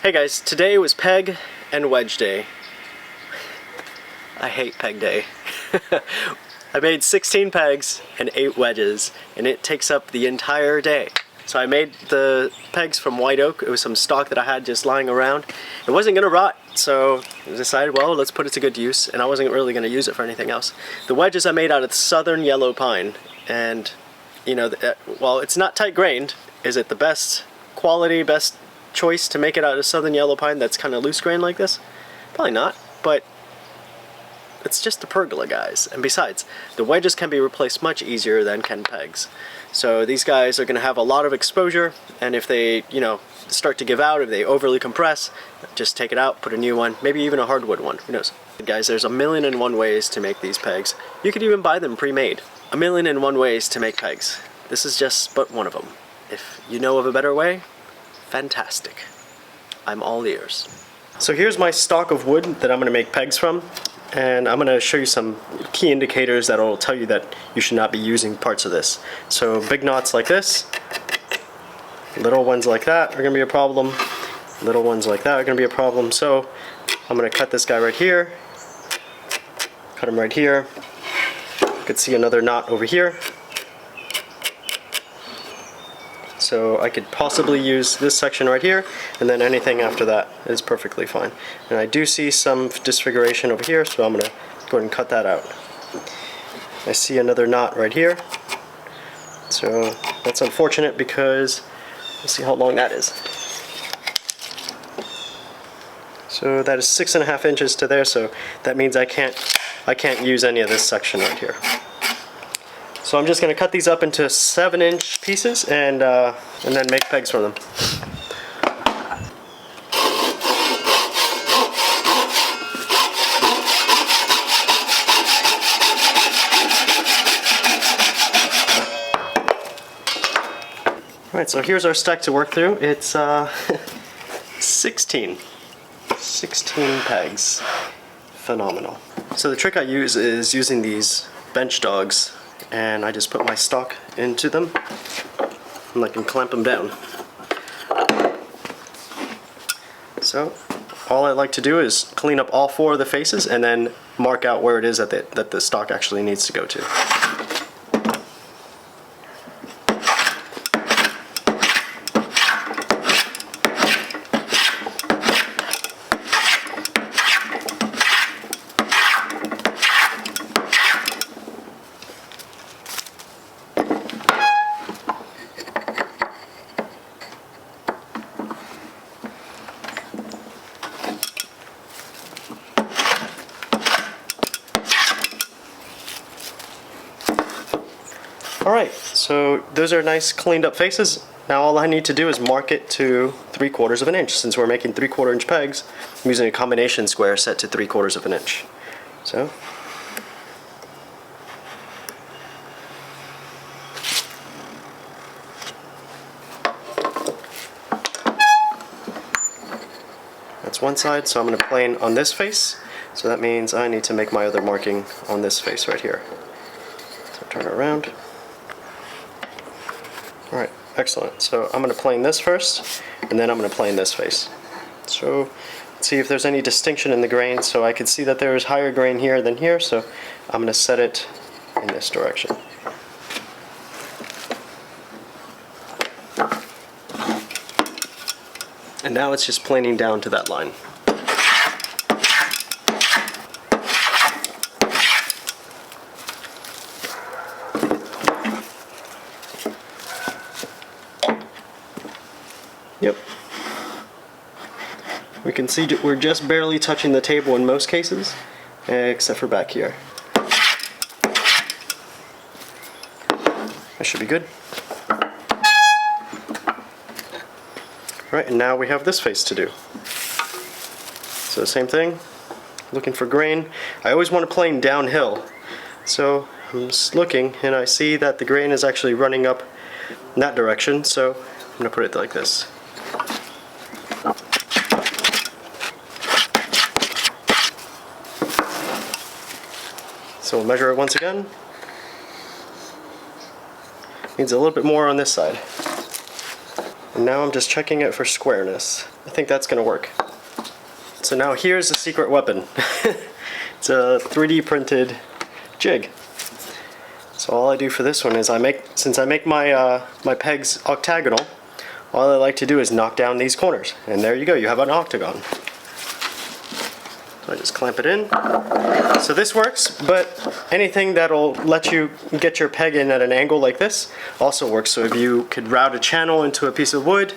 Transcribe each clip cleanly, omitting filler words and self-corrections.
Hey guys, today was peg and wedge day. I hate peg day. I made 16 pegs and 8 wedges, and it takes up the entire day. So I made the pegs from white oak. It was some stock that I had just lying around. It wasn't gonna rot, so I decided, well, let's put it to good use, and I wasn't really gonna use it for anything else. The wedges I made out of southern yellow pine, and you know, while it's not tight grained, is it the best quality, best choice to make it out of southern yellow pine that's kind of loose grained like this? Probably not, but it's just a pergola, guys. And besides, the wedges can be replaced much easier than can pegs. So these guys are going to have a lot of exposure, and if they, you know, start to give out, if they overly compress, just take it out, put a new one, maybe even a hardwood one, who knows. Guys, there's 1,000,001 ways to make these pegs. You could even buy them pre-made. 1,000,001 ways to make pegs. This is just but one of them. If you know of a better way, fantastic. I'm all ears. So here's my stock of wood that I'm going to make pegs from, and I'm going to show you some key indicators that will tell you that you should not be using parts of this. So big knots like this, little ones like that are going to be a problem, little ones like that are going to be a problem. So I'm going to cut this guy right here, cut him right here. You could see another knot over here. So I could possibly use this section right here, and then anything after that is perfectly fine. And I do see some disfiguration over here, so I'm going to go ahead and cut that out. I see another knot right here. So that's unfortunate because let's see how long that is. So that is 6.5 inches to there, so that means I can't use any of this section right here. So I'm just going to cut these up into 7-inch pieces and then make pegs from them. Alright, so here's our stack to work through. It's 16 pegs. Phenomenal. So the trick I use is using these bench dogs, and I just put my stock into them and I can clamp them down. So all I like to do is clean up all 4 of the faces and then mark out where it is that the stock actually needs to go to. Alright, so those are nice cleaned up faces. Now all I need to do is mark it to 3/4 of an inch. Since we're making 3/4 inch pegs, I'm using a combination square set to 3/4 of an inch. So that's one side, so I'm going to plane on this face. So that means I need to make my other marking on this face right here. So turn it around. Alright, excellent. So I'm going to plane this first, and then I'm going to plane this face. So let's see if there's any distinction in the grain. So I can see that there is higher grain here than here, so I'm going to set it in this direction. And now it's just planing down to that line. Yep. We can see we're just barely touching the table in most cases, except for back here. That should be good. Right, and now we have this face to do. So same thing, looking for grain. I always want to plane downhill. So I'm just looking, and I see that the grain is actually running up in that direction, so I'm going to put it like this. So we'll measure it once again. Needs a little bit more on this side. And now I'm just checking it for squareness. I think that's gonna work. So now here's the secret weapon. It's a 3D printed jig. So all I do for this one is since I make my my pegs octagonal, all I like to do is knock down these corners. And there you go, you have an octagon. So I just clamp it in. So this works, but anything that'll let you get your peg in at an angle like this also works. So if you could route a channel into a piece of wood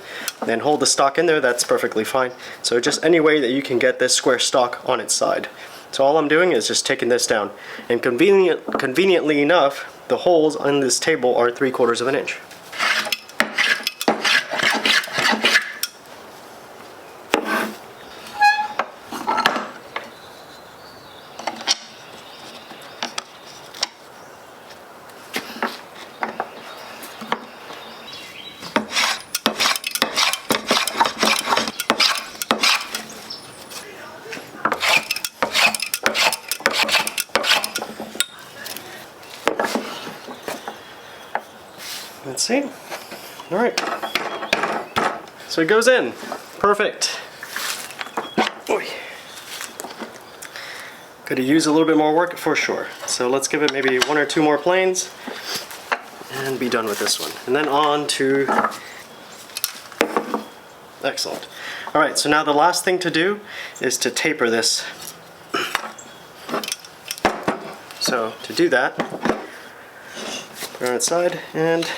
and hold the stock in there, that's perfectly fine. So just any way that you can get this square stock on its side. So all I'm doing is just taking this down. And conveniently enough, the holes on this table are 3/4 of an inch. Let's see. All right. So it goes in. Perfect. Oy. Could have used a little bit more work for sure. So let's give it maybe 1 or 2 more planes and be done with this one. And then on to... Excellent. All right, so now the last thing to do is to taper this. So to do that, put it on its side and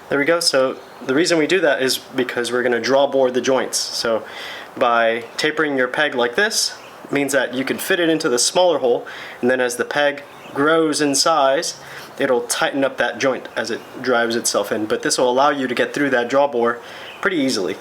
there we go. So the reason we do that is because we're going to draw bore the joints. So by tapering your peg like this means that you can fit it into the smaller hole, and then as the peg grows in size, it'll tighten up that joint as it drives itself in. But this will allow you to get through that draw bore pretty easily.